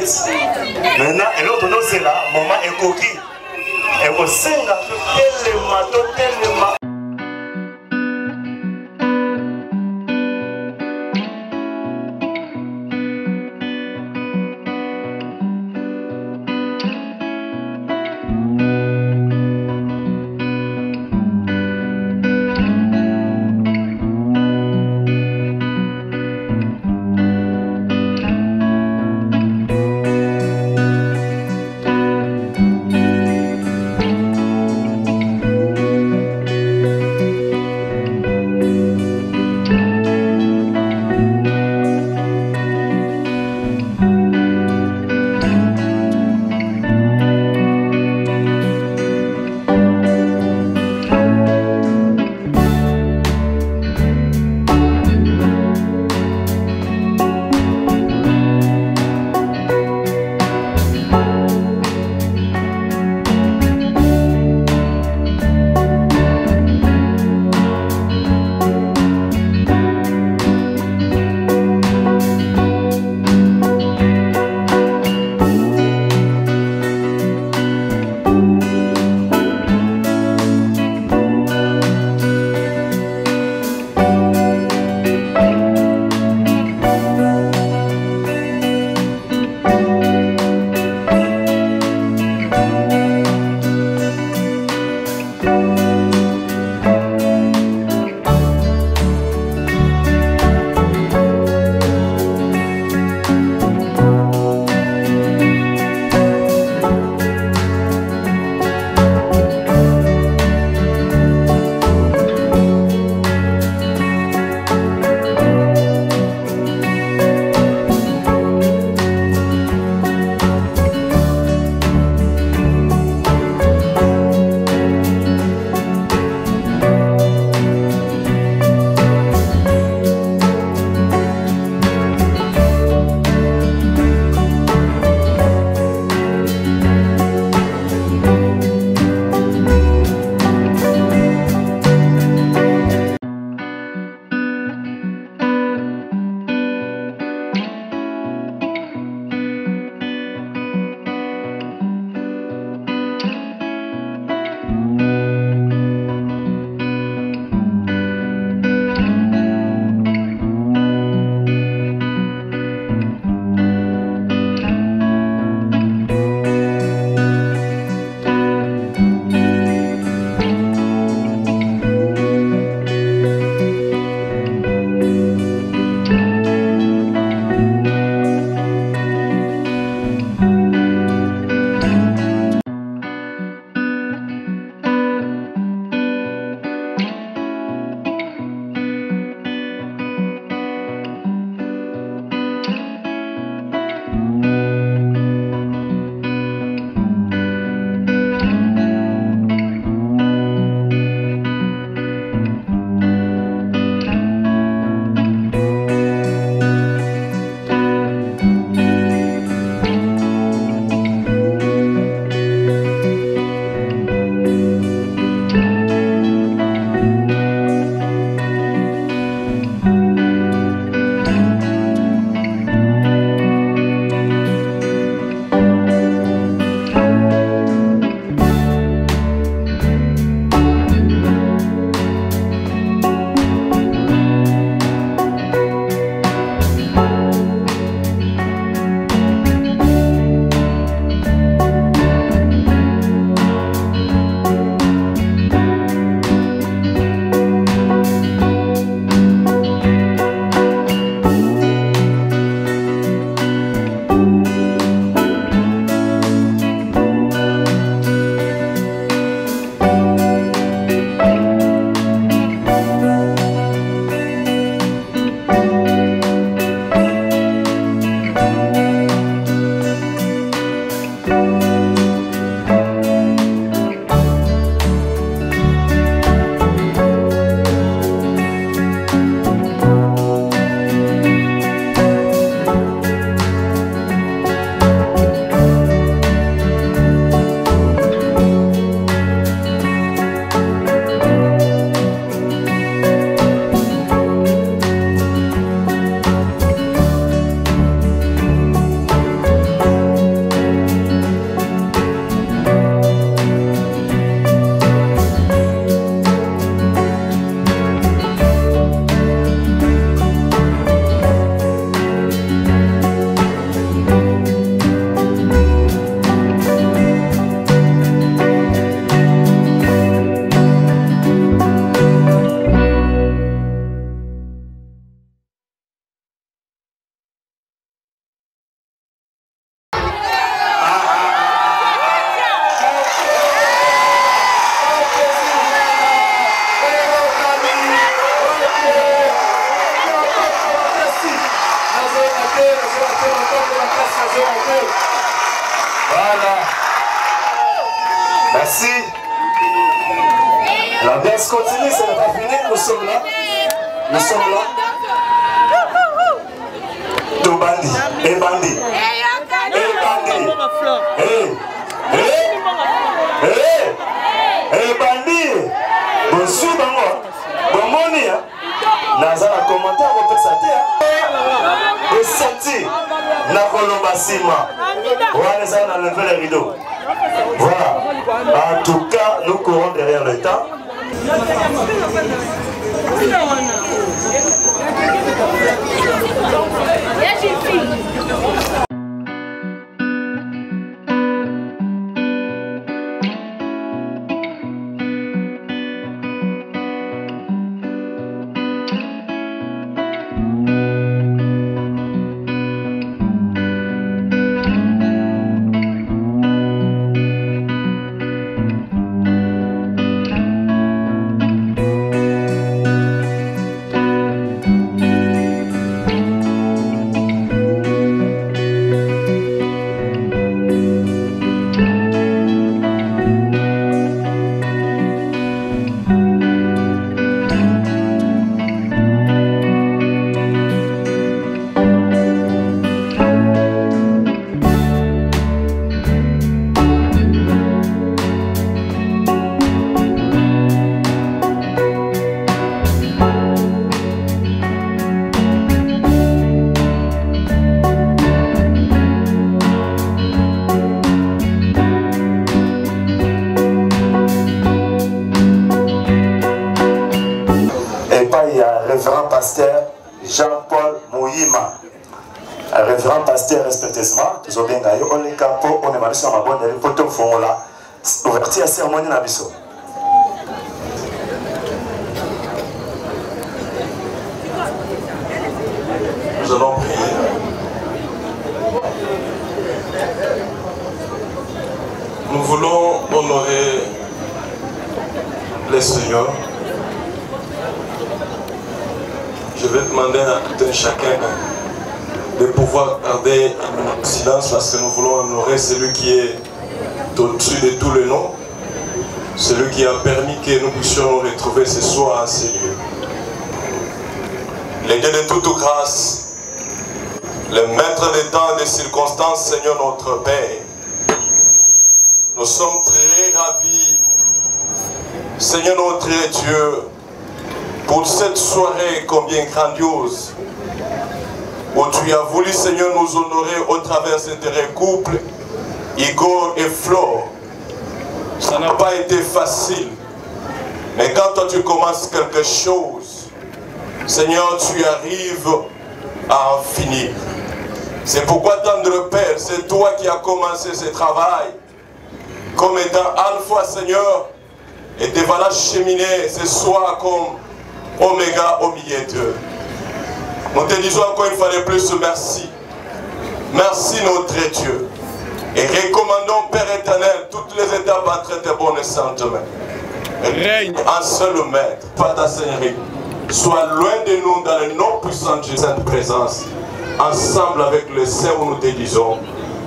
Maintenant, et l'autre nom c'est là, maman est coquille. Elle va s'engager tellement. se continue, c'est pas fini, nous sommes là. Nous sommes là. Tout bandit, et bandit. Et bandit. Bonjour, bon moni. Naza na commentaire, on peut s'attirer. Vous sentez, na kolomba sima. Voilà, ça on a levé les rideaux. Voilà. En tout cas, nous courons derrière le temps. Révérend pasteur Jean-Paul Mouyima, révérend pasteur respectueusement, nous avons bien on est capot, on est mal sur ma bonne, il faut tout faire là, ouverture à cérémonie na biso. Nous allons prier. Nous voulons honorer les seigneurs. Je vais demander à tout un chacun de pouvoir garder un silence parce que nous voulons honorer celui qui est au-dessus de tous les noms, celui qui a permis que nous puissions nous retrouver ce soir à ces lieux. Le Dieu de toute grâce, le maître des temps et des circonstances, Seigneur notre Père, nous sommes très ravis, Seigneur notre Dieu, pour cette soirée combien grandiose, où tu as voulu, Seigneur, nous honorer au travers de tes couples, Igor et Flore. Ça n'a pas été facile, mais quand toi tu commences quelque chose, Seigneur, tu arrives à en finir. C'est pourquoi, tendre Père, c'est toi qui as commencé ce travail, comme étant Alpha, Seigneur, et te voilà cheminer ce soir comme Oméga au milieu d'eux. Nous te disons encore une fois de plus merci. Merci notre Dieu. Et recommandons, Père éternel, toutes les étapes entre tes bonnes et saintes mains. Règne en seul maître, pas ta Seigneurie. Sois loin de nous dans le nom puissant de cette présence. Ensemble avec le Saint où nous te disons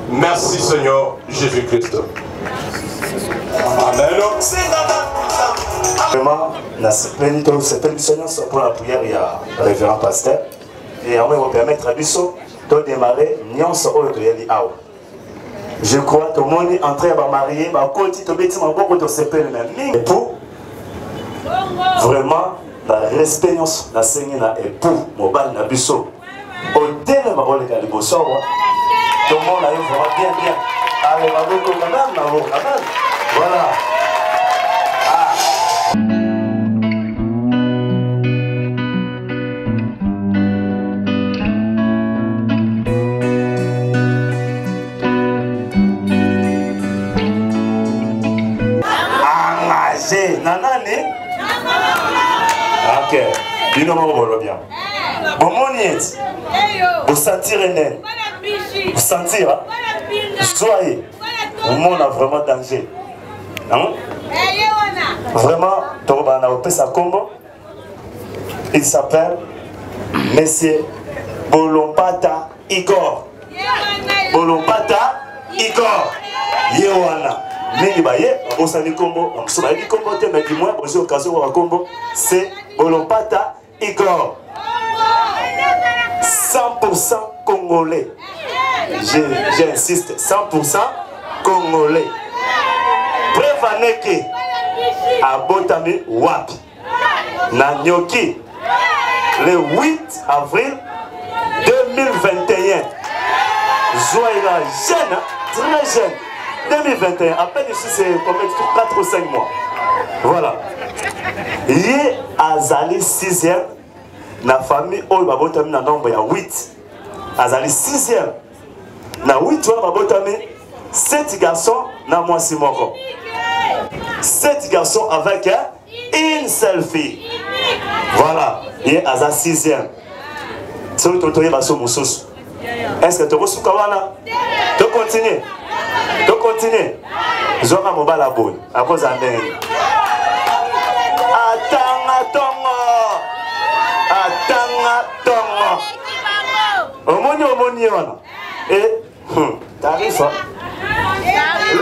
merci Seigneur Jésus-Christ. Amen. Vraiment, c'est une Seigneur pour la prière, il y a le révérend pasteur. Et on va permettre à Bissot de démarrer. Je crois que tout le monde est en train de marier, époux. Vraiment, la respect la Seigneur na époux, mobile na Bissot. Au terme, on va aller au sort. Tout le monde a eu vraiment bien. Allez, voilà. Nanani? Ok. Dis-nous bien. Bon, mon nièce. Vous sentirez naine. Vous sentirez. Soyez. On a vraiment danger. Non? Vraiment, il s'appelle Monsieur Bolompata Igor. Bolompata Igor. Yewana. mingi baye osali kombo bamusu bayebi kombo te mais du moins bozwi occasion koka kombo c'est Bolompata Igor 100% congolais. J'insiste, 100% congolais. Prévaneke Abotami Wapi Nanyoki le 8 avril 2021. Joyeux jeune, très jeune. 2021, à peine ici c'est combien de 4 ou 5 mois. Voilà. Yé Azali 6e. La famille Old Babotami na nombre ya 8. Azali 6e. Na 8 wana Babotami 7 garçons na moi Simoko. 7 garçons avec une seule fille. Voilà. Yé Azali 6e. C'est le totoye baso mususu. Est-ce que tu reçois Kawana? Tu continues. Tu continues. Zora Mobala Boy. À cause d'un dingue. Attends. Omoni wana. Et tarif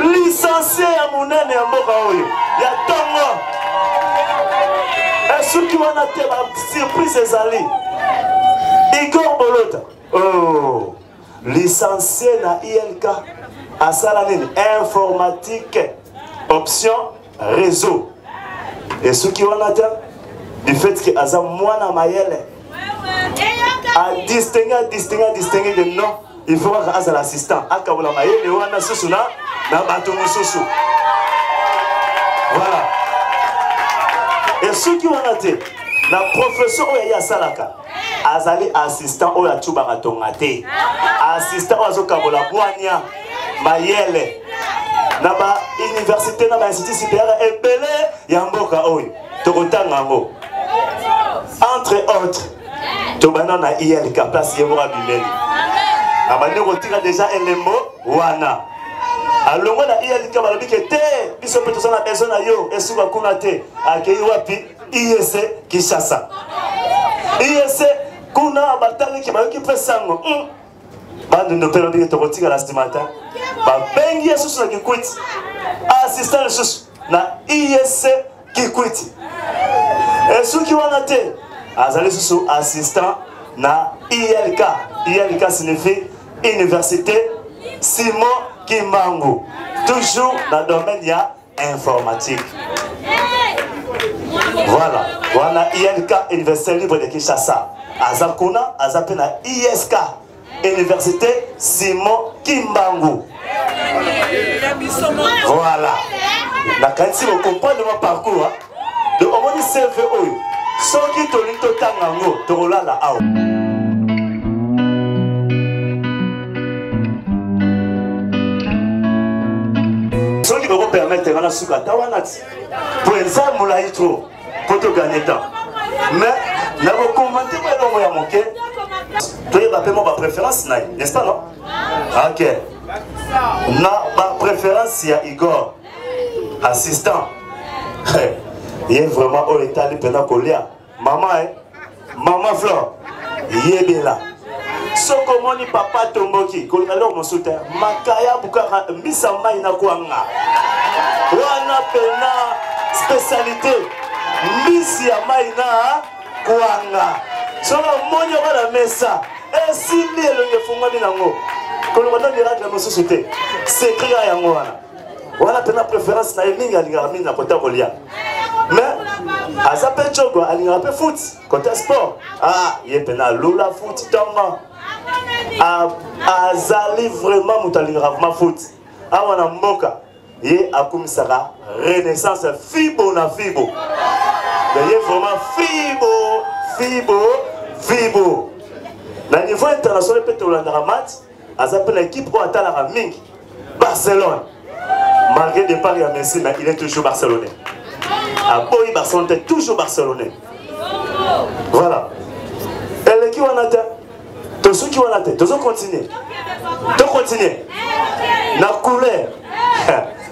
licencié à monene ya mboka oyo. Ya tongo. Et ceux qui wana te ba surprise ezali. Igor Bolota. Oh. Licencié na ILK. Asala nini informatique option réseau. Et ceux qui wana te du fait que Azam Mwana Mayele a distingué de nom, il faut que Azal l'assistant. Akabula Mayele, Wana Susuna, Nabatomo Susu. Voilà. Et ceux qui ont été, la professeur Oya Salaka, Azali assistant Oya Tubaratonate, assistant Oya Kabula Boania, Mayele, Naba université, Naba institut supérieur, et Belé, Yamboka Oyo, Tokotangango. Entre autres, Tobana na ILK place Yemora Bimeli. Abane retira déjà élément wana. Alongo na ILK balobi ke te biso pe tozana besoin na yo esuka kuna te akei wapi IEC Kinshasa. IEC kuna batali ki bayoki pesango. Bande no pelo bi to retira la stimata. Ba bengi yesusu na kikwiti. Assistant yesusu na IEC kikwiti. Et ceux qui vont noter, Azali sous assistant na ILK. ILK signifie Université Simon Kimbangu. Toujours dans le domaine informatique. Voilà. Voilà ILK, Université Libre de Kinshasa. Azakuna, Azapena ISK, Université Simon Kimbangu. Voilà. La qualité, vous comprenez mon parcours. Donc on dit CVO. Ceux qui te lisent Tangango, tu roules là. Ceux qui me permettent de gagner sur la Tawanati. Pour exemple, moulaï trop. Pour te gagner temps. Mais, n'a pas commenté pour le moyen manqué. Tu as appelé ma préférence, n'est-ce pas, non? Ok. Ma préférence, il y a Igor, assistant. Il est vraiment au état de pendant Kolia. Maman, maman Flore, il est bien là. Ce que papa Tomboki, qu'on a l'homme soutien, Makaya Bukara, Misama Inakwanga. Wana pena spécialité, Misia Maina Kwanga. Sur la monnaie à la mesa, et si le fonds de Nango, qu'on a donné la société, c'est écrit à Yangoana. Wana pena préférence na emingi alingarami na kota Kolia. Mais, à ça peut être quoi, il y a un peu foot, côté sport. Ah, il y a un Lola foot, Tama. Ah, Zali vraiment, moutalingravement foot. Ah, on a Moka. Il y a comme ça, renaissance, Fibo na Fibo. Il y a vraiment Fibo. Dans le niveau international, peut-être au Landramat, à ça peut l'équipe pour atteindre la Ming. Barcelone. Malgré le départ, il y a Messi, mais il est toujours barcelonais. À Boy, Barcelone est toujours barcelonais. Voilà. Et les qui ont atteint, tous ceux qui ont atteint, tous continuer. Tous continuer. La couleur.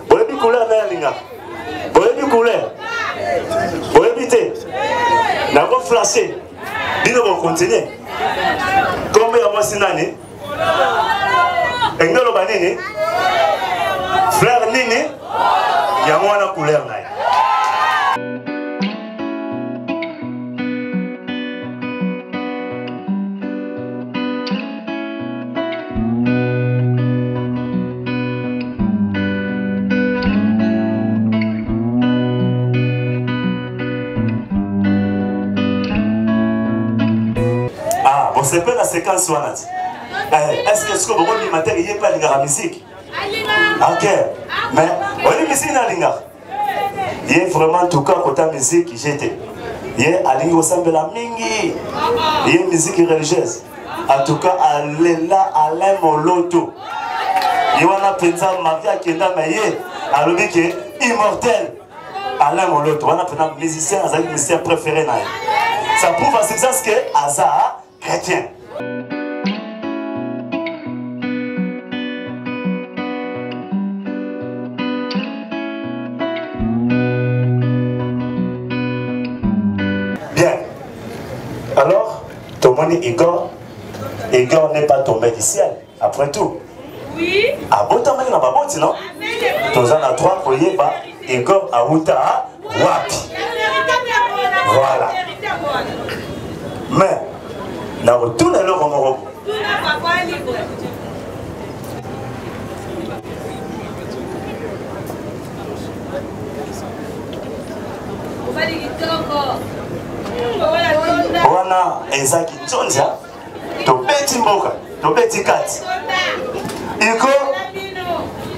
Vous avez couleur dans la ligne. Vous avez couleur. Vous avez évité. Vous avez flashé. Dis-nous, vous continuer. Combien de mois c'est l'année? Et nous, nous, frère Nini. Il y a moins de couleur. Ah, bon, c'est pas la séquence Wanati. Est-ce que ce que vous voulez matin, il n'y a pas de musique? Ok, mais on est musique dans l'inga. Il y a vraiment en tout cas côté musique j'étais. Il y a Alingo Sambela Mingi. Il y a une musique religieuse. En tout cas, elle est là, Alain Moloto. Il y a un pensa Mafia qui est dans ma yé. Alors qui est immortel. Alain Moloto. On a un musicien, un musicien préféré. Ça prouve à substance que Aza chrétien. Bien. Alors, Tomoni Igor n'est pas tombé du ciel, après tout. Oui. Ah, bon, t'as mal dans ma botte, non? Tous en a trois pour y être, Igor a Outa, Wapi. Voilà. Mais, dans tout le long, on wana ezaki nzonza tobeti mboka tobeti kati iko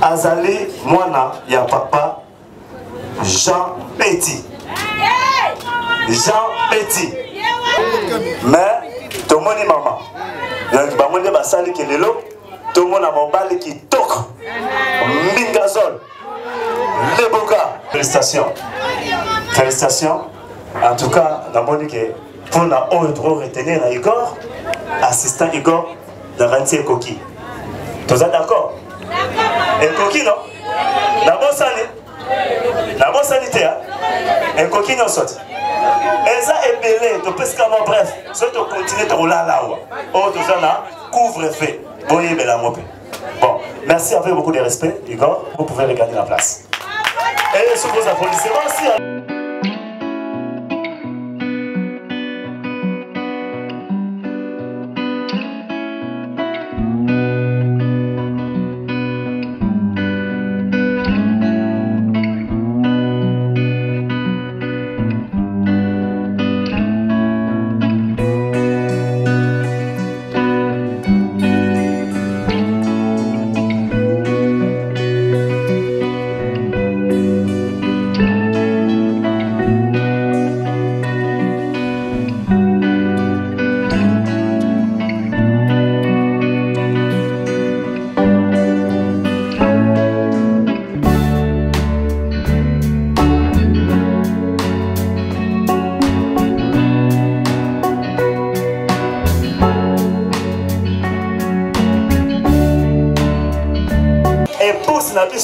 azali mwana ya papa Jean Petit mais tomoni mama donc bamoni basali kelelo tomona mobali kitoko mbingazol leboka. Félicitations. En tout cas, namoni que pour la ordre retenir na Igor, assistant Igor, dans 26 coquilles. Tous êtes d'accord? Et coquille non? La bonne sanité, et coquille non saute. Et ça est belé, tu peux scamer bref, soit tu continues de rouler là où. Oh, tout ça couvre-feu. Bon, merci avec beaucoup de respect, Igor. Vous pouvez regarder la place. Et sous vos applaudissements aussi.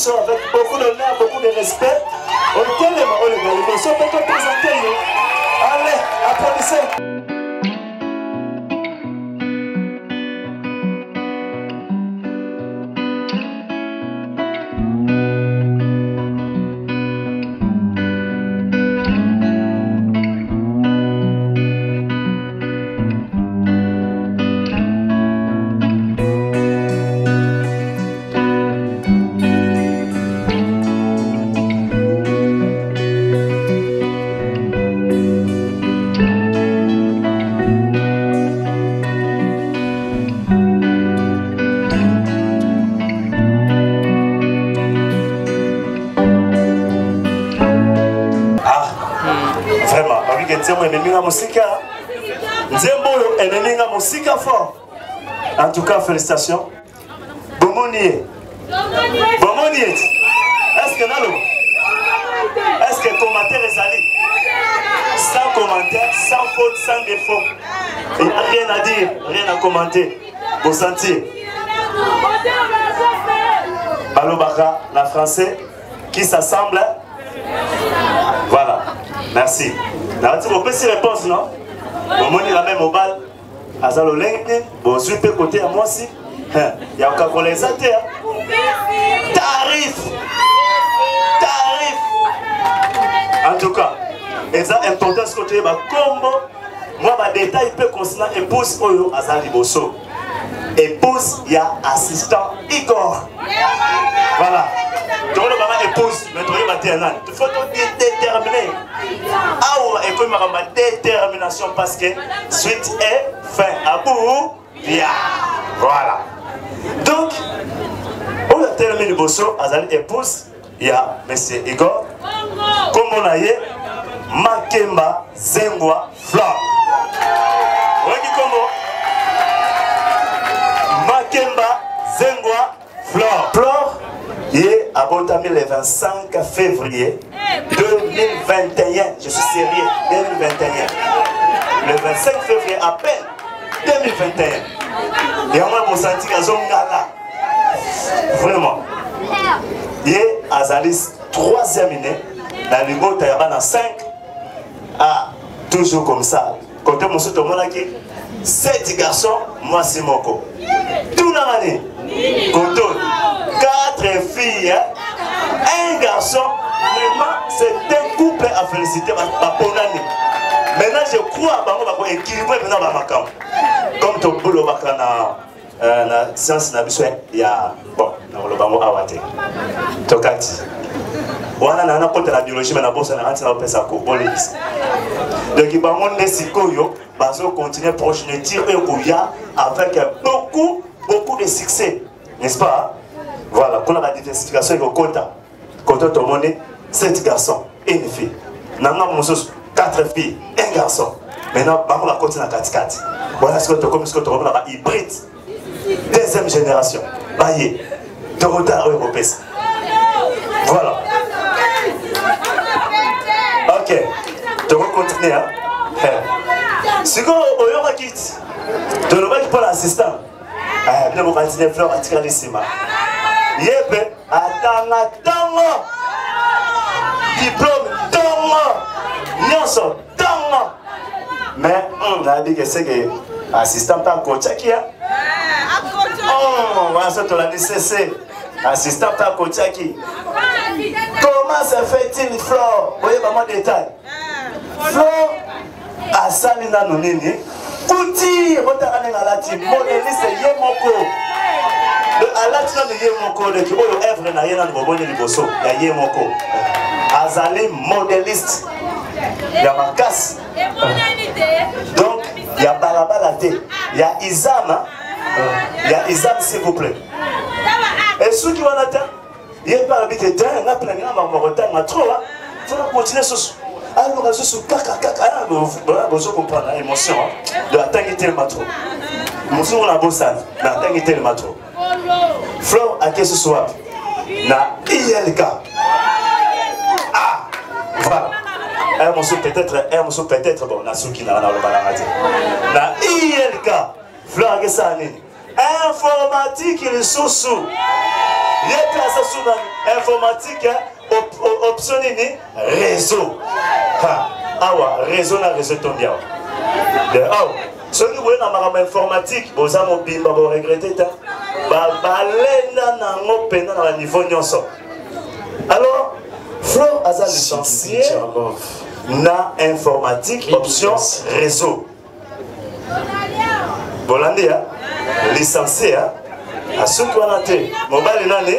Avec beaucoup d'honneur, beaucoup de respect. Allez, applaudissez. En tout cas, félicitations. Bomonier. Est-ce que Nalo? Est-ce que commentaire est allé? Sans commentaire, sans faute, sans défaut. Il n'y a rien à dire, rien à commenter. Vous sentez? Balobaka, la français, qui s'assemble. Voilà. Merci. Vous pouvez y répondre, non? Bomonier la même au bal. Azalo lengni, bon zupe côté à moi aussi. Il y a encore les athées. Tarif. tu es combo. Moi, ma détail peut concernant épouse Oyo Azali Bosso. Épouse, il y a assistant Igor. Voilà. Donc, le maman épouse, mais tu il faut déterminer. Ah, et comme ma détermination, parce que suite est fin à bout. Yeah. Voilà. Donc, on a terminé le Bosso, Azali épouse, il y a M. Igor. Comme on a eu, Makemba Zengwa Flore. Vous voyez comment? Makemba Zengwa Flore. Flore est abordé le 25 février 2021. Je suis sérieux, 2021. Le 25 février à peine 2021. Et moi, je senti que Zongala. Vraiment. Et Azalis, 3e année, dans le niveau Tayabana 5, ah, toujours comme ça. Quand on se demande qui 7 garçons, moi c'est Moko. Tout l'année, quand 4 filles, un garçon, vraiment, c'est un couple à féliciter. Maintenant, je crois que je vais équilibrer maintenant. Comme ton boulot, la science n'a besoin, il y a bon, le bango awate. Tokati. Wana na côté la biologie mais na bossa na anti na pesa ko bolis. Donc il va monter sikoyo, baso continuer proche de tir et kouya avec beaucoup de succès, n'est-ce pas? Voilà, qu'on a la diversification au quota. Quota tout le monde 7 garçons et une fille. Nanga mosos 4 filles, un garçon. Maintenant bango la continuer à 4-4. Voilà ce que tu comme ce que tu vois là hybride. 2e génération. Baye. De retard européen. Voilà. Ok. Tu vas continuer. Hein? Si vous avez un kit, tu ne vas pas l'assistant. Vous allez continuer à faire un petit calissima. Yebe, attends. Diplôme, tant. Nyonso, tant. Mais on a dit que c'est que l'assistant pas coach qui a. Oh, voilà ce que tu as dit, c'est assistant à Kochaki. Comment se fait-il, Flore? Vous voyez vraiment détail. Flore a Salina Nonini. Kouti, Rotarane Alati, modéliste Yemoko. Le Alati de Yemoko, le Kibo, le œuvre n'a rien à nous de Bosso. Il y a Yemoko. Azali, modéliste. Il y a Makas. Donc, il y a Balabalate. Il y a Izama. Il y a Isaac, s'il vous plaît. Et ceux qui vont attendre, il y a pas l'habitude de temps, il y a plein de gens qui vont attendre trop. Il faut continuer sur ce. Alors, je suis caca. Vous comprenez l'émotion de la tanguité le matro. Nous sommes en Bossane, la tanguité le matro. Flore, à qui ce soir? Na ILK. Ah, voilà. Un morceau peut-être, bon, na souki na le balamati. Na ILK. Flore, qu'est-ce que ça a? Informatique, il est sous-sous. Il y a classe sous informatique, option réseau. Ah ouais, réseau na réseau tombe bien. Oh, ceux qui voulaient dans informatique, vous avez bimba, vous regrettez ça. Balena na ngopena na niveau nyonso. Alors, Flore a licencié na informatique, option réseau. Bolandi, licencié, à ceux qui ont été mobile nani,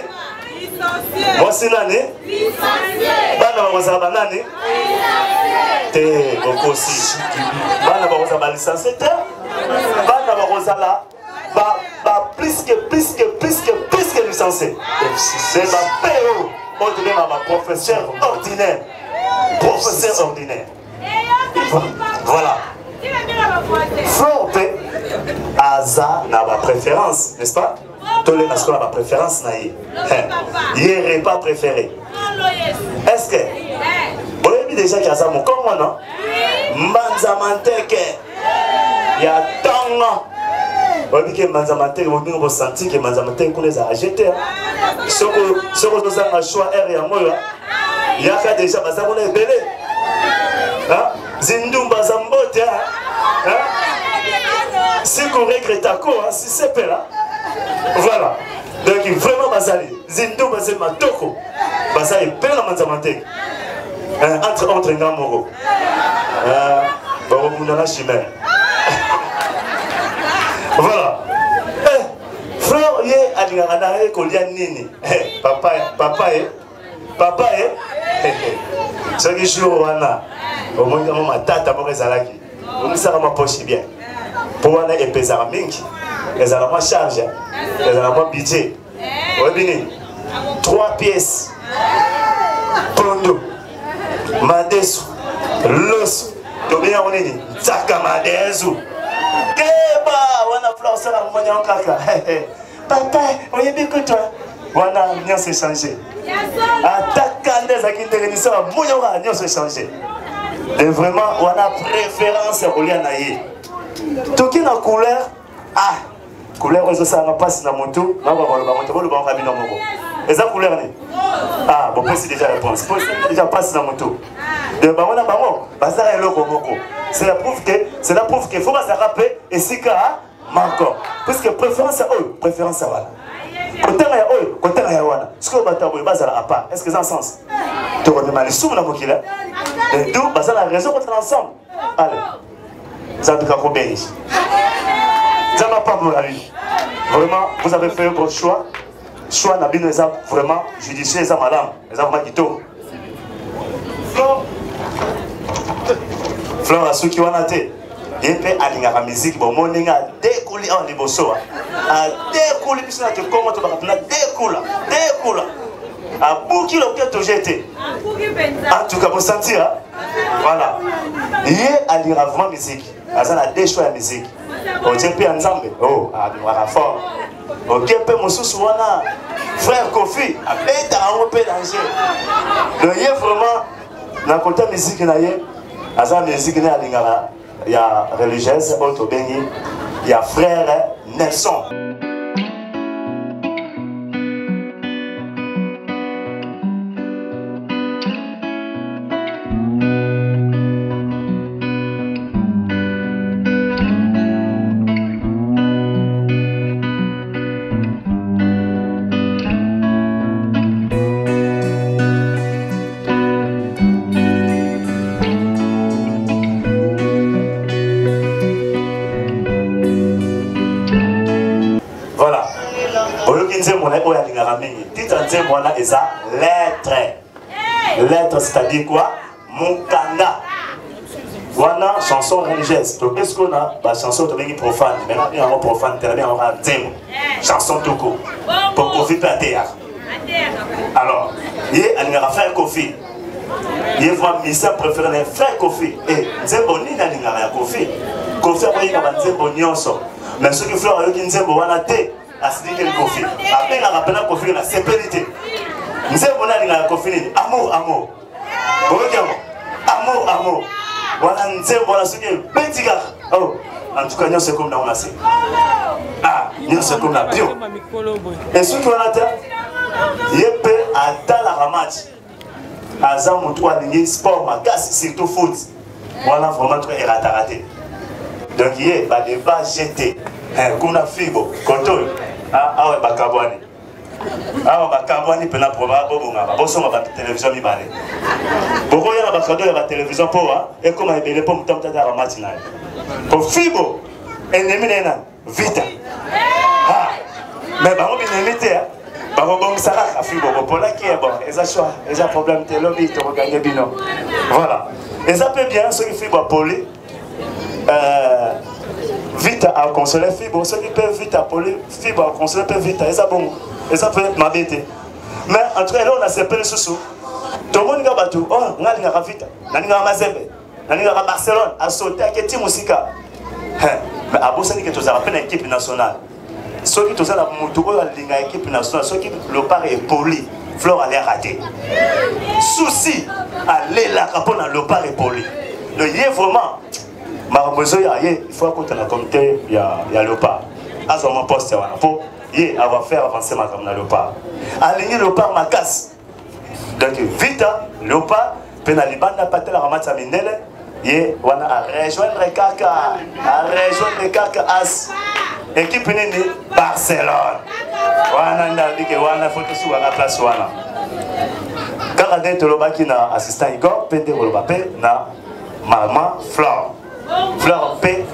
moi c'est nani, bana barosa banani, te bokosi, bana barosa ba licencié, bana barosa là, plus que licencié, c'est ma PO, on dirait ma professeur ordinaire, voilà. Flore Aza n'a pas préférence, n'est-ce pas? Tous les masculins n'ont pas préférence. Il n'est pas préféré. Est-ce que vous avez déjà qu'il y a ça, comment non? Manzamanteke. Il y a tant. Vous avez dit que Manzamanteke, vous avez senti que Manzamanteke, vous les a achetés. Ce que vous avez choix, il y a déjà, vous avez belé. Zindumba Zambote. Si vous regrettez, si c'est là. Voilà. Donc, vraiment, Bazali. Zindumba Zematoko. Bazali, Pela Manzamanteke. Entre Ngamoro. Baromuna chimère. Voilà. Fleur, il y a un collier nini. Papa, ce qui joue au Wana, au moins, ma tata, mon résalaki. On s'en rend pas bien. Pour un épaisseur mingi, les allemands chargent, les allemands budget. Oui, 3 pièces. Pondo, Madesu, Los, Tobia Onini, Zaka Madesu. Keba, on a fleur, ça la monnaie en caca. Papa, on y est bien que toi. On a bien se changer. Attaquant des acquis la monnaie bien se changer. Et vraiment, on a préférence au lianaïe. Tout qui est en couleur, couleur, on se passe dans mon tour, on va voir le baron, et ça couleur n'est. Bon, c'est déjà la réponse. C'est déjà passé dans mon tour. De baron à baron, ça est le moko. C'est la preuve qu'il faut pas se rappeler et c'est qu'il y a encore. Parce que préférence à eux, préférence à voilà. Côté à eux, côté à voilà. Ce que vous avez basé à part, est-ce que ça a un sens? Tu remets mal les sous dans mon kilo. Et tout, basé à la raison contre l'ensemble. Allez. Ça a tout cas bien. Ça n'a pas pour la vie. Vraiment, vous avez fait votre choix. Choix n'a bien vraiment judicieux, les madame, les enfants qui tournent. Fleur à ceux qui ont été. Il peut aller à la musique, bon, mon nez a découlé en liboso. A découlé, puisque tu commences à découlé. A boucler le pied, tu jeté. En tout cas, vous sentir. Voilà. Il y a vraiment musique. Il y a des choix de musique. On tient plus ensemble. Oh, à fort. Ok, peu mon sous frère Kofi, à bête à un peu danger. Donc, il y a vraiment, dans le côté musique, il y a musique, il y a religieuse, il y a frère Nelson. Lettre, c'est-à-dire quoi? Mukanda. Voilà, chanson religieuse. Donc, qu'est-ce qu'on a? La chanson de profane. Maintenant, il y a un profane, il y a un thème. Chanson tout court. Pour Kofi Platea. Alors, il y a un frère Kofi. Il y a vraiment missa préféré un frère Kofi. Et Nzemboni, il y a un Kofi. Kofi, il y a un Nzembonionso. Mais ceux qui font un Nzembonate, à se dire que Kofi. Après, il y a un Kofi, la sécurité. Nous sommes venus à amour. Amour. Voilà, nous sommes venus à oh, en tout cas, nous sommes comme dans nous sommes comme la bio. Et ce qu'on a dit, il y a la ramage. À Zamoutouan, il y a sport, ma casse, surtout foot. Voilà, vraiment, tout est raté. Donc, il y a des bas jetés. Comme la fibre, contrôle. Ouais, Bakabouani. Bakabouani, pena proba, boson ma télévision mi balé. Pourquoi il y a la bakado et la télévision pour et comme il est pour me tenter à la matinale. Pour fibre, ennemi n'est vite. Mais bah on bien limité. Bah on ça la fibre pour la qui est bon. Et ça choix, et ça problème t'es lobby, tu regagnes bien. Voilà. Et ça peut bien ceux qui fibre poli. Vite à consoler fibre, ceux qui peuvent vite à polir fibre à consoler peuvent vite. Et ça bon. Et ça peut être ma bête. Mais en tout cas, là, on a séparé les sous. Tout le monde a battu. Oh, on a une ravita. On a une Mazembe. On a une Barcelone. À sauter à Keti Moussika. Mais à Bossani, qui est une équipe nationale. Ceux qui sont là, une équipe nationale. Ceux qui le part est poli. Flore allait rater. Souci, aller là, quand on a le part est poli. Donc, il y a vraiment. Il faut qu'on ait un comité, il y a le part. À ce moment, poste, pour. Il va faire avancer ma caméra léopard. Aligner léopard ma casse. Donc vite, léopard, penalibanda patel la ramata minele, il va rejoindre Kaka, à rejoindre Kaka As. Équipe nini Barcelone. Wana ndaldi ke wana photo sous la place wana. Quand on est au Lobaki na assistant Igor, pende au Lobapé na maman Fleur. Fleur P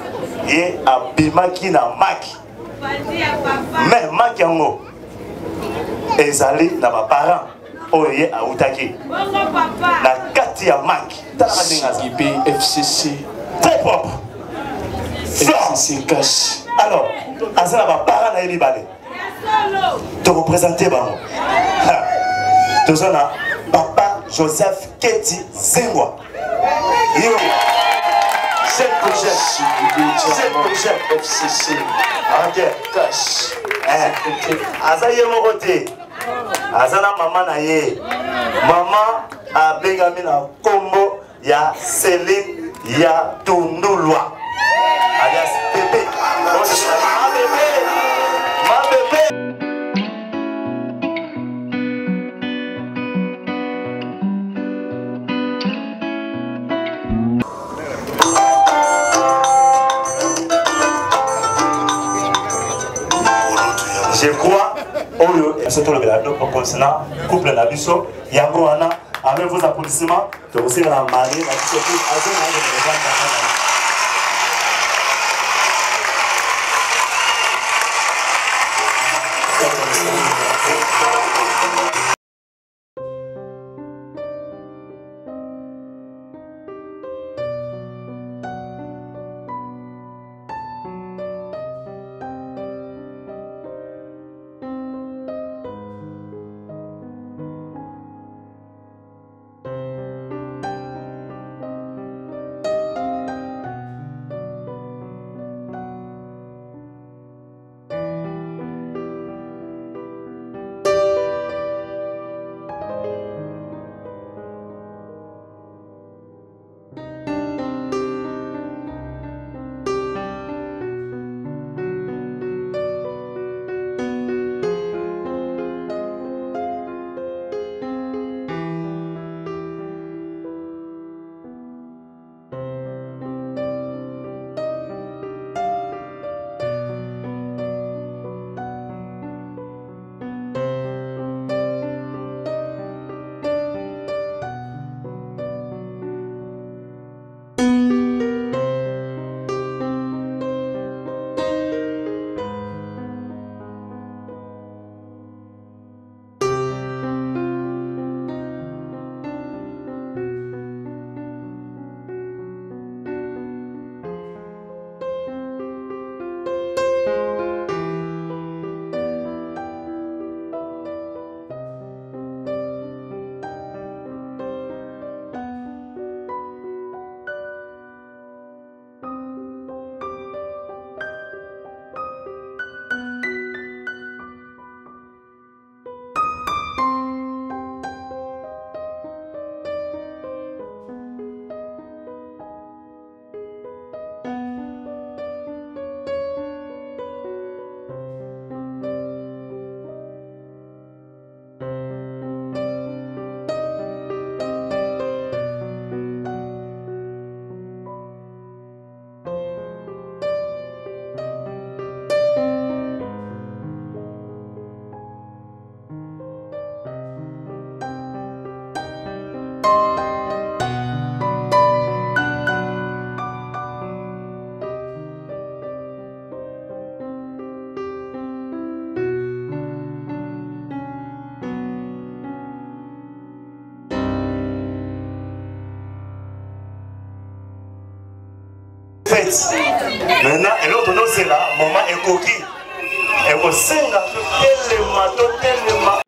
et abimaki na maki. Mais maki yango ezali na ba parents oye autaki. Na kati ya maki. FCC. Très propre. FCC cash. Alors, azala ba parents na elibale. Te représenter bango. Tozana papa Joseph Keti Zengwa. Yo. Chef projet FCC. Ok. Cash. Azaye mokote. Azana maman na ye. Maman a bengami na kombo ya Céline ya Tundulwa. Alias bébé. Ma bébé. Ma bébé. Je crois, c'est tout le bénéfice concernant couple d'Abisso, Yangoana, avec vos applaudissements, que vous êtes la mariée, la discipline, Maintenant, et l'autre nom c'est là, maman est coquille. Elle va s'engager tellement.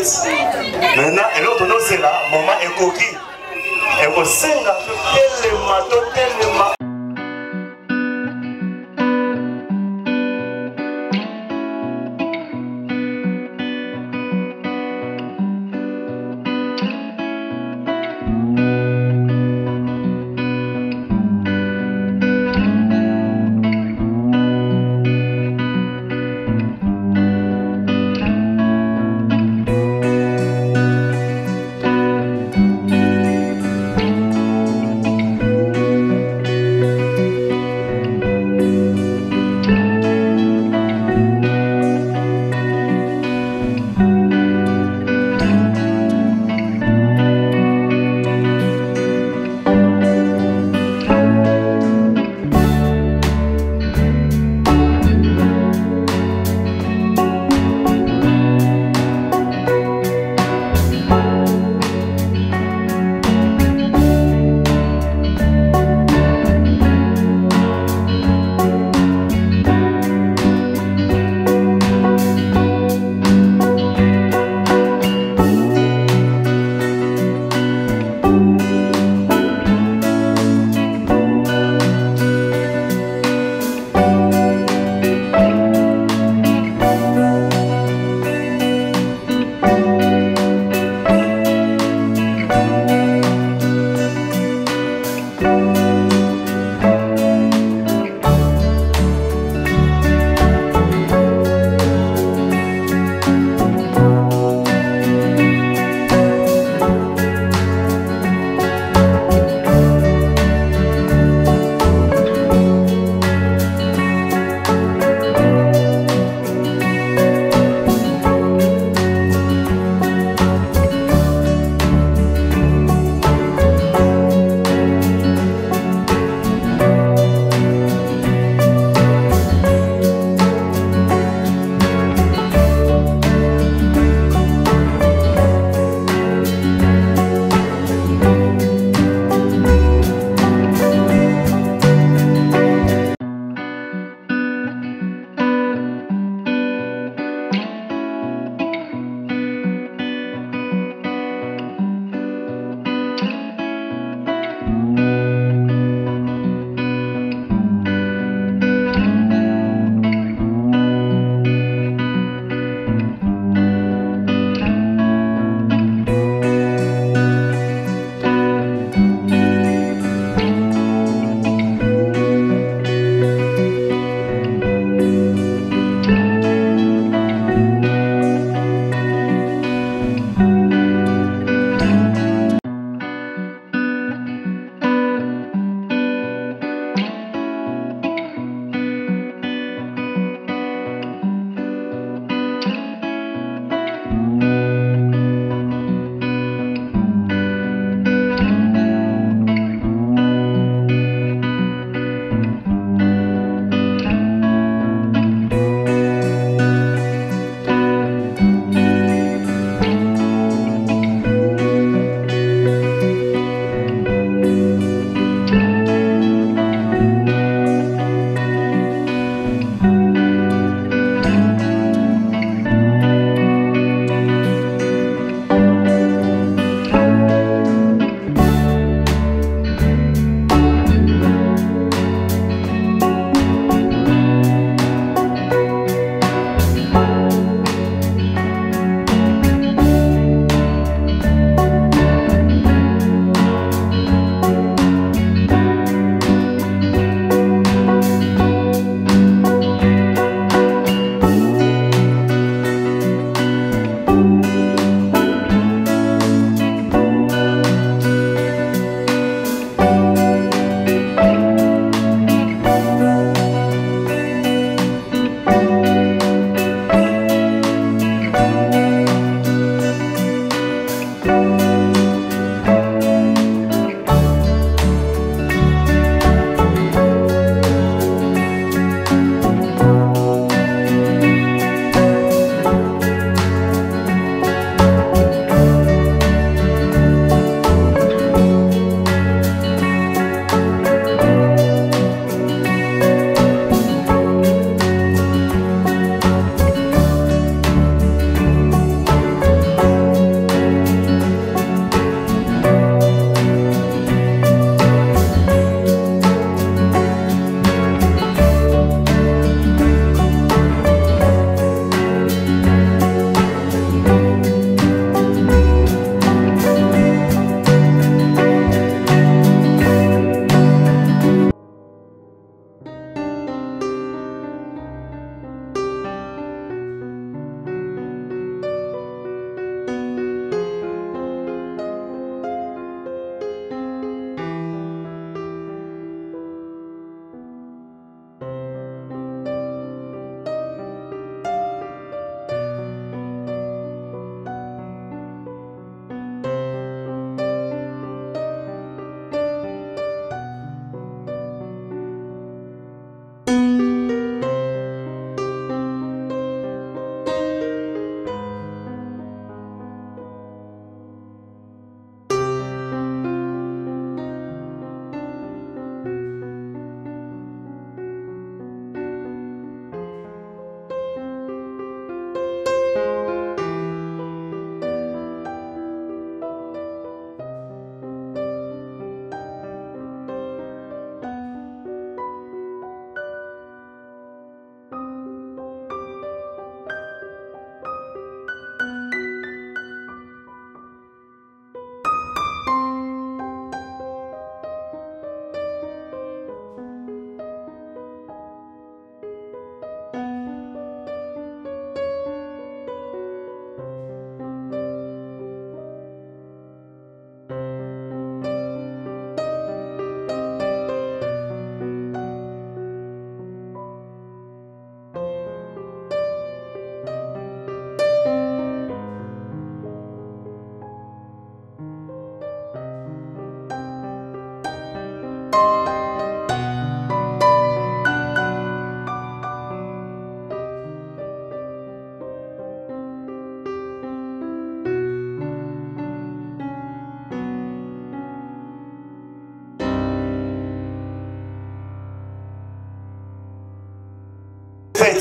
fête. Maintenant, et l'autre, c'est là, maman est coquille. Elle va senga tellement.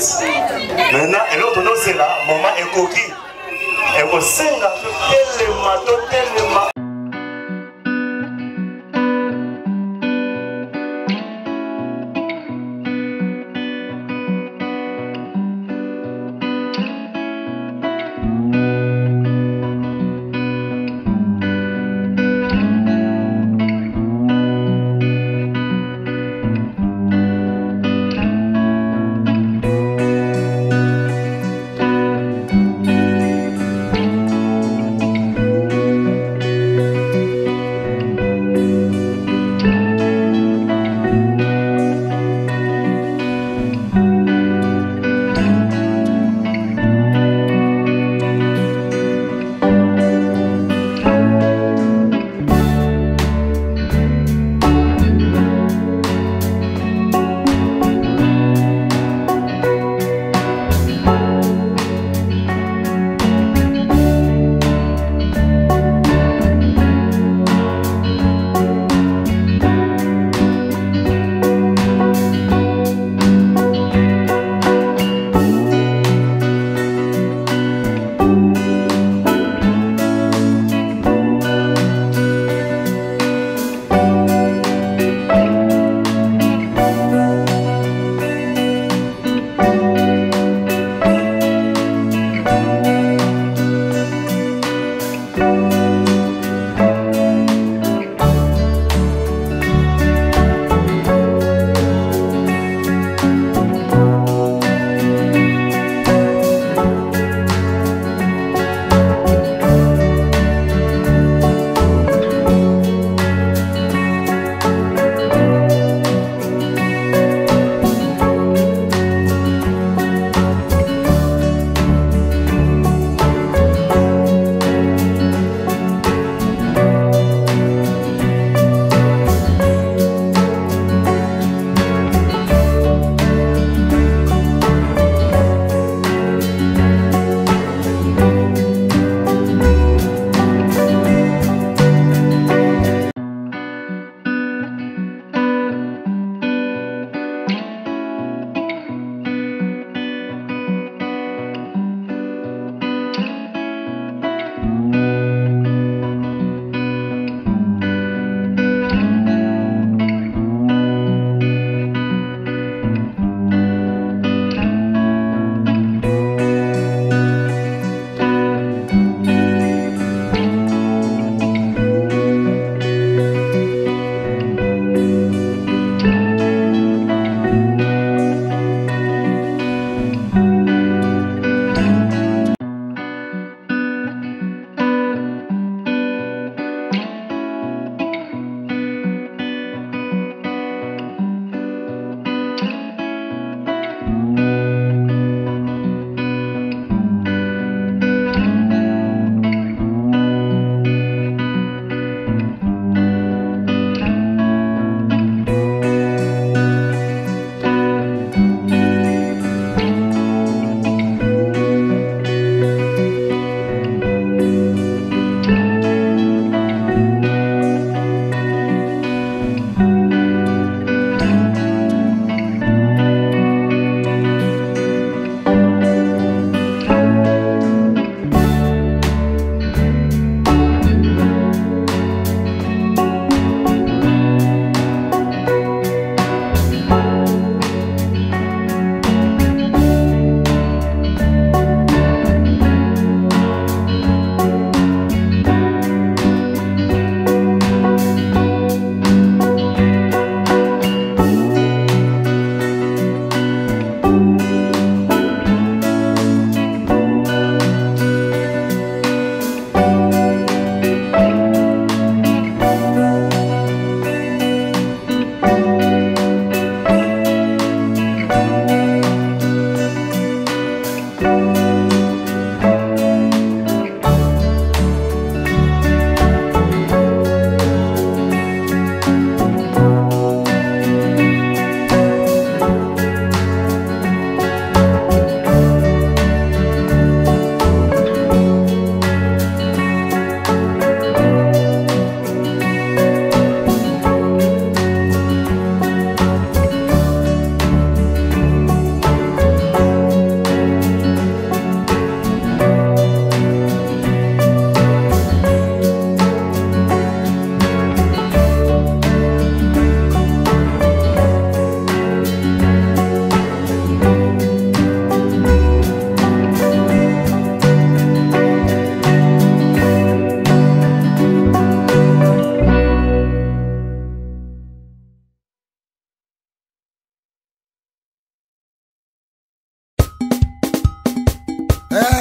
Maintenant, et l'autre, c'est là, maman est coquille. Et au sein de tellement.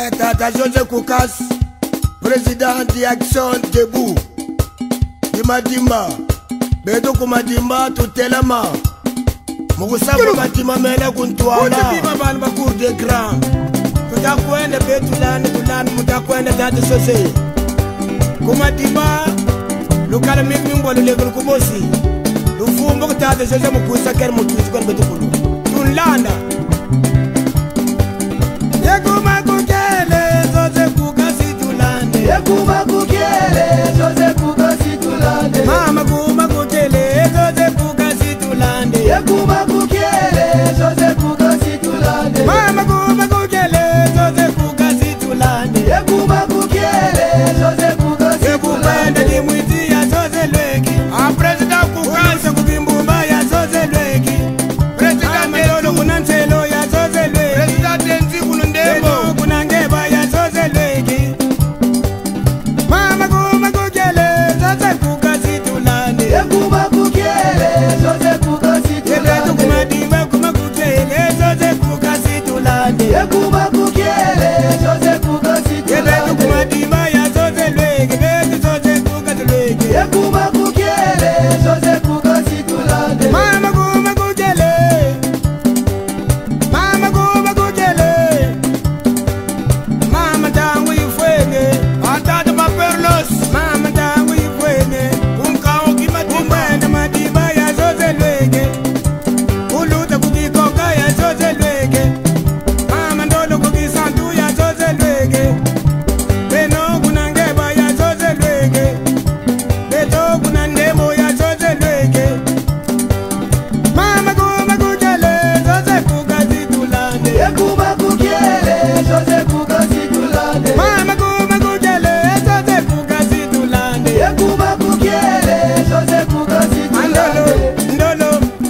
Tata José Koukas, président d'Action Debout. Dimadimba, Beto Kumadimba, Tutelama. Moussakou Matima Mela Kuntuala. Baba Cour des Grands. Mutakwende Betulan, Tulan, Mutakwende Tata José. Kumadimba, Lukala Mimbo, le Level Kubosi. Lufumbo Tata José Mukusa Kermutus Betukulu. Tunlanda. Yekuma kukele, Jose Kukasi tulande. Yekuma kukele, Jose Kukasi tulande. Mama kuma kukele, Jose Kukasi tulande. Yekuma kukele, Jose Kukasi tulande. Mama kuma kukele, Jose Kukasi tulande. Yekuma kukele, Jose Kukasi tulande. Yekupenda kimwiti ya Jose Lweki. A president Kukasi kukimbumba ya Jose Lweki. President Lolo kunanselo ya Jose Lweki. President Tenzi kunundemo kunangeba ya Jose Lweki. Mama kuma kukele, Jose Kukasi tulande. Yekuma kukele, Jose Kukasi tulande. Yebetu kumadimba kuma kukele, Jose Kukasi tulande. Yekuma kukele, Jose Kukasi tulande. Yebetu kumadimba ya Jose Lweki, betu Jose Kukasi Lweki. Yekuma kukele, Jose Kukasi tulande. Mama kuma kukele, Mama kuma kukele. Mama tangu ifwene, atata maperlos. Mama tangu ifwene, unkao kimatimba na matimba ya Jose Lweki. Uluta kukikoka ya Jose Lweki. Mama ndolo kukisantu ya Jose Lweki. Beno kunangeba ya Jose Lweki. Beto kunandemo ya Jose Lweki. Mama kuma kukele, Jose Kukasi tulande. Yekuma kukele, Jose Kukasi tulande. Mama kuma kukele, Jose Kukasi tulande. Yekuma kukele, Jose Kukasi tulande.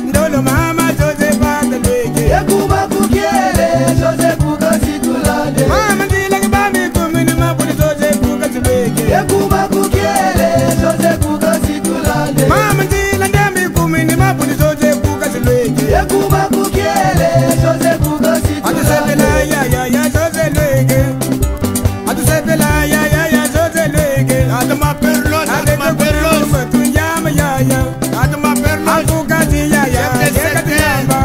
Ndolo mama Jose Kukasi Lweki. Yekuma kukele, Jose Kukasi tulande. Mama ndila kibami kumini mabuli Jose Kukasi Lweki. Yekuma kukele, Jose Kukasi tulande. Mama ndila ndemi kumini mabuli Jose Kukasi Lweki. Yekuma kukele, Jose Kukasi tulande. Atusepela ya Jose Lweki. Atusepela ya Jose Lweki. Atuma perlos, tunyama ya. Atuma perlos, Kukasi ya. Kekati yamba.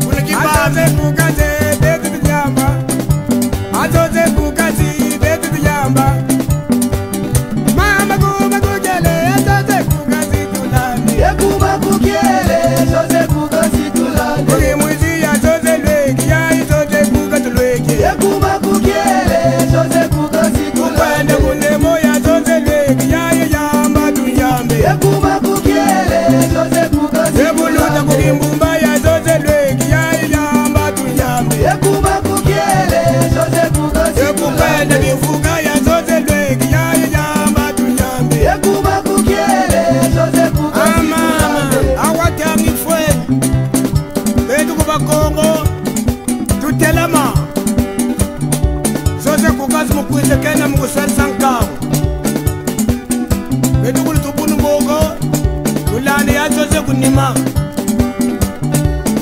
Jose Kukasi betu yamba. Jose Kukasi betu yamba. Mama kuma kukele, Jose Kukasi tulande. Yekuma kukele, Jose Kukasi tulande. Ukimwizi ya Jose Lweki, ya Jose Kukasi Lweki. Yekuma kukele, Jose Kukasi tulande. Ukwende kunemo ya Jose Lweki, ya yamba tuyambe. Yekuma kukele, Jose Kukasi tulande. Yebuluta kukimbumba ya Jose Lweki, ya yamba tuyambe. Yekuma kukele, Jose Kukasi tulande. Yekupenda kifuga ya Jose Lweki, ya yamba tuyambe. Yekuma kukele, Jose Kukasi tulande. Awatangi fweni betu kuba Kongo tutelema Jose Kukasi mukwise kena mugusari sankawo betu kuli tubunu mbogo tulande ya Jose kunima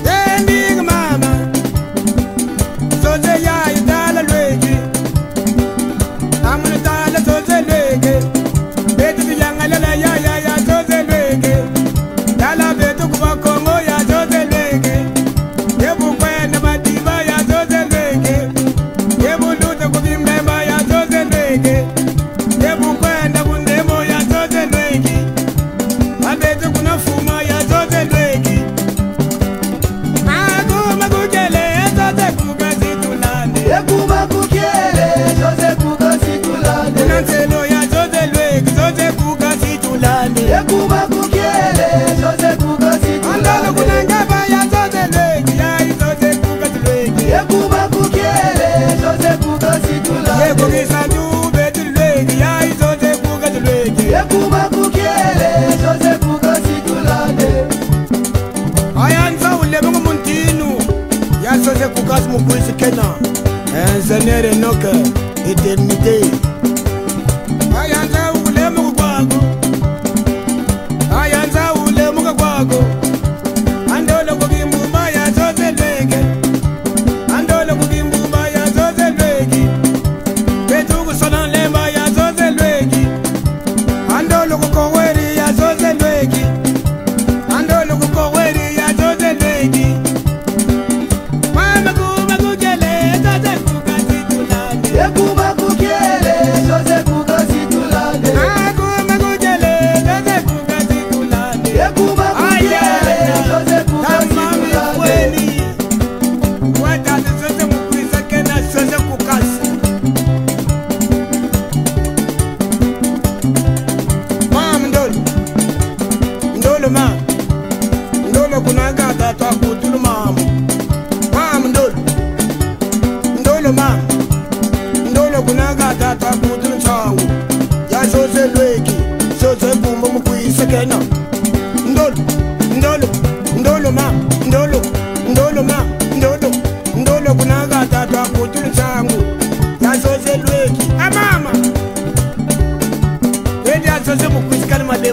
ending mama Jose ya idala Lweki amuna tala Jose Lweki betu biyangalela ya Jose Lweki dala betu kuba Kongo ya Jose Lweki yebukwenda matimba ya Jose Lweki yebuluta kubimbemba ya Jose Lweki yebukwenda kundemo ya Jose Lweki abetu kuna fuma ya Jose Lweki akuma kukele Jose Kukasi tulande. Yekuma kukele, Jose Kukasi tulande. Kunanselo ya Jose Lweki, Jose Kukasi tulande. Yekuma kukele, Jose Kukasi tulande. Andalo kunangeba ya Jose Lweki, ya Jose Kukasi Lweki. Yekuma kukele, Jose Kukasi tulande. Yekukisantu betu Lweki, ya Jose Kukasi Lweki. Yekuma kukele, Jose Kukasi tulande. Ayanza ulebe muntinu ya Jose Kukasi mukwisi kena. Enzenere noke eternité. Ayanza ulebe kwako. Ayanza ulebe kwako. Andolo kukimbumba ya Jose Lweki. Andolo kukimbumba ya Jose Lweki. kutulu changu yazoze lweki amama edi yazoze mukwisikani male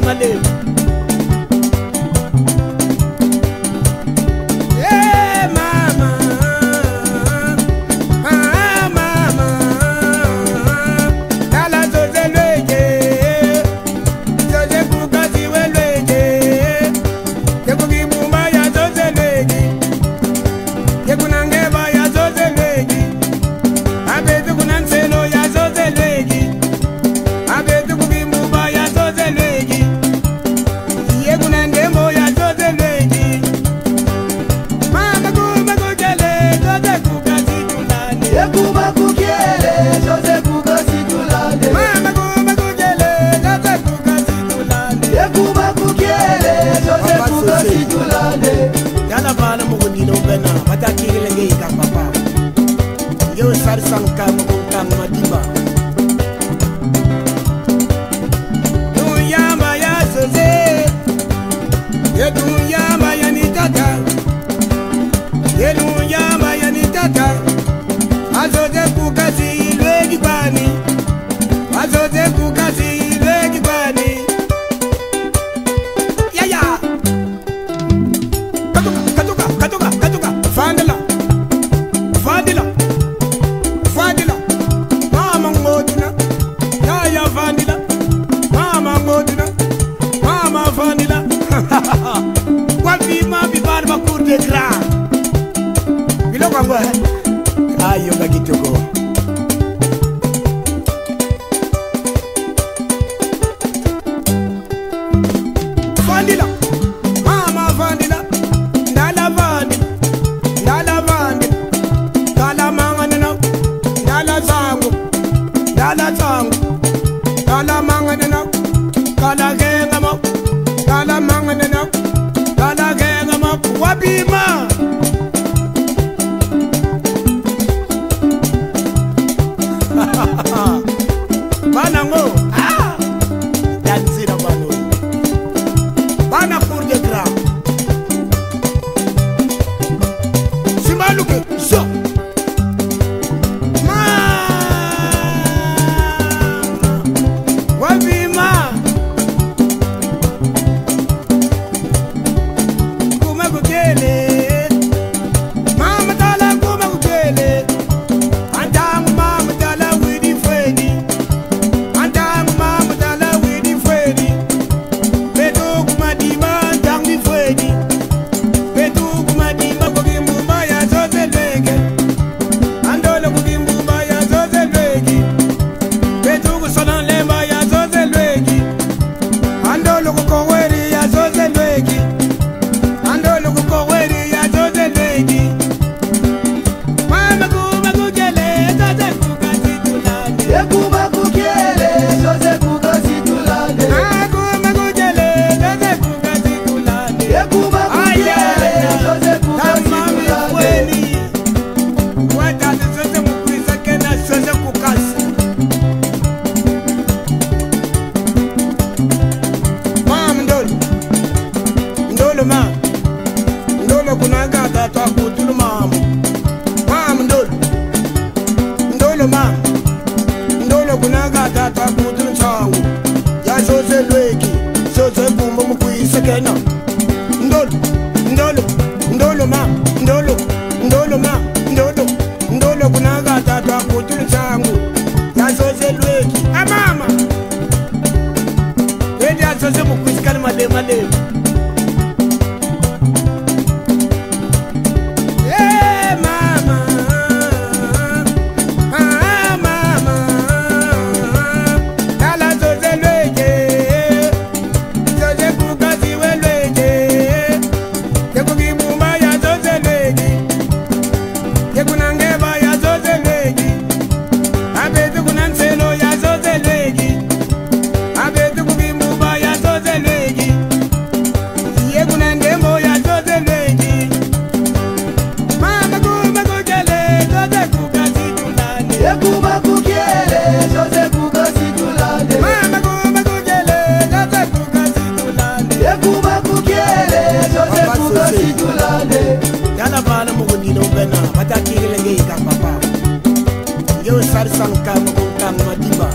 yo sar san kam ko kam madiba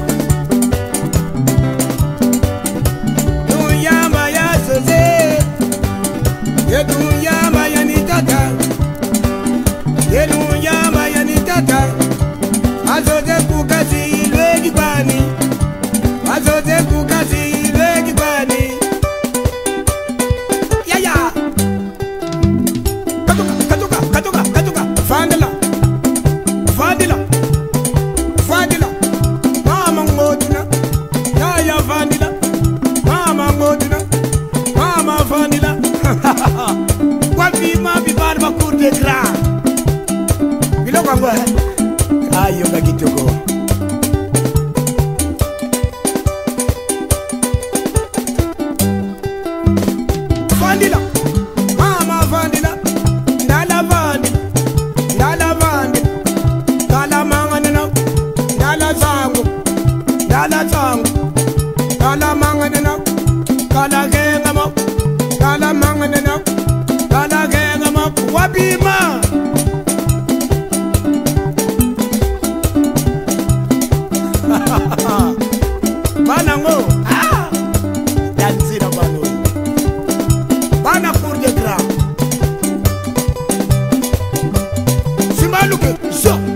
dunya ma ya soze ye dunya ma ya ni tata ye dunya ma ya ni tata azoze kukazi lwegi bani azoze kukazi lwegi bani ya ya katuka fandela mama ngodina ya fandela mama ngodina mama fandela wapi ma bi bar ba cour de grand bilo kwango ayo ngakitoko fandela mama fandela ndala mangana ndala zangu ndala mangana kala genga mo ndala mangana kala genga mo wabima banango danzira bano bana cour de grand simaluke so